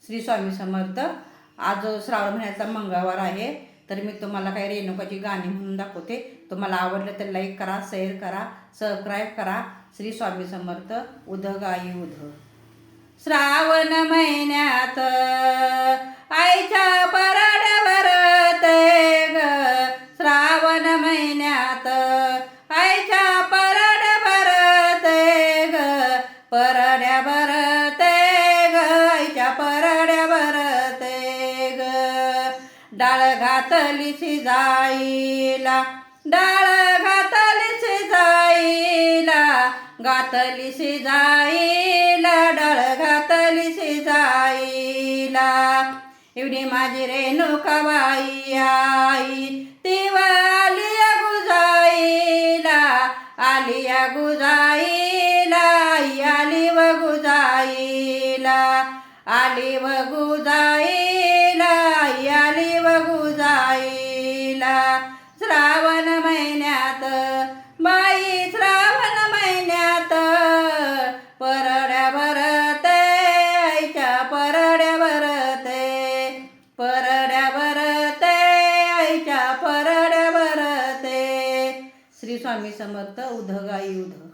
श्री स्वामी समर्थ. आज श्रावण महिन्याचा मंगळवार आहे, तर मी तुम्हाला काही रेणुकाची गाणी म्हणून दाखवते. तुम्हाला आवडलं तर लाईक करा, शेअर करा, सबस्क्राईब करा. श्री स्वामी समर्थ. उध गाई उध. श्रावण महिन्यात आईच्या पराड्यावर ते ग, श्रावण महिन्यात आईच्या पराड्यावर ते ग, पराड्यावर ते ग, आईच्या पराड्यावर ते ग. डाळ घातली शिजाईला, डाळ घातली शिजाईला, घातली शिजाईला, डाळ घातली शिजाईला. एवढी माझी रेणुकाबाई आई, तीवा आलिया गुजाईला, आलिया गुजाईला, आई आली व गुजाईला, आली व गुजाईला, आई आली व गुजाईला. श्रावण महिन्यात बाई, श्रावण महिन्यात परड्यावर ते, आईच्या परड्यावर ते, परड्यावर ते, आईच्या परड्यावर ते. श्री स्वामी समर्थ. उध गाई उध.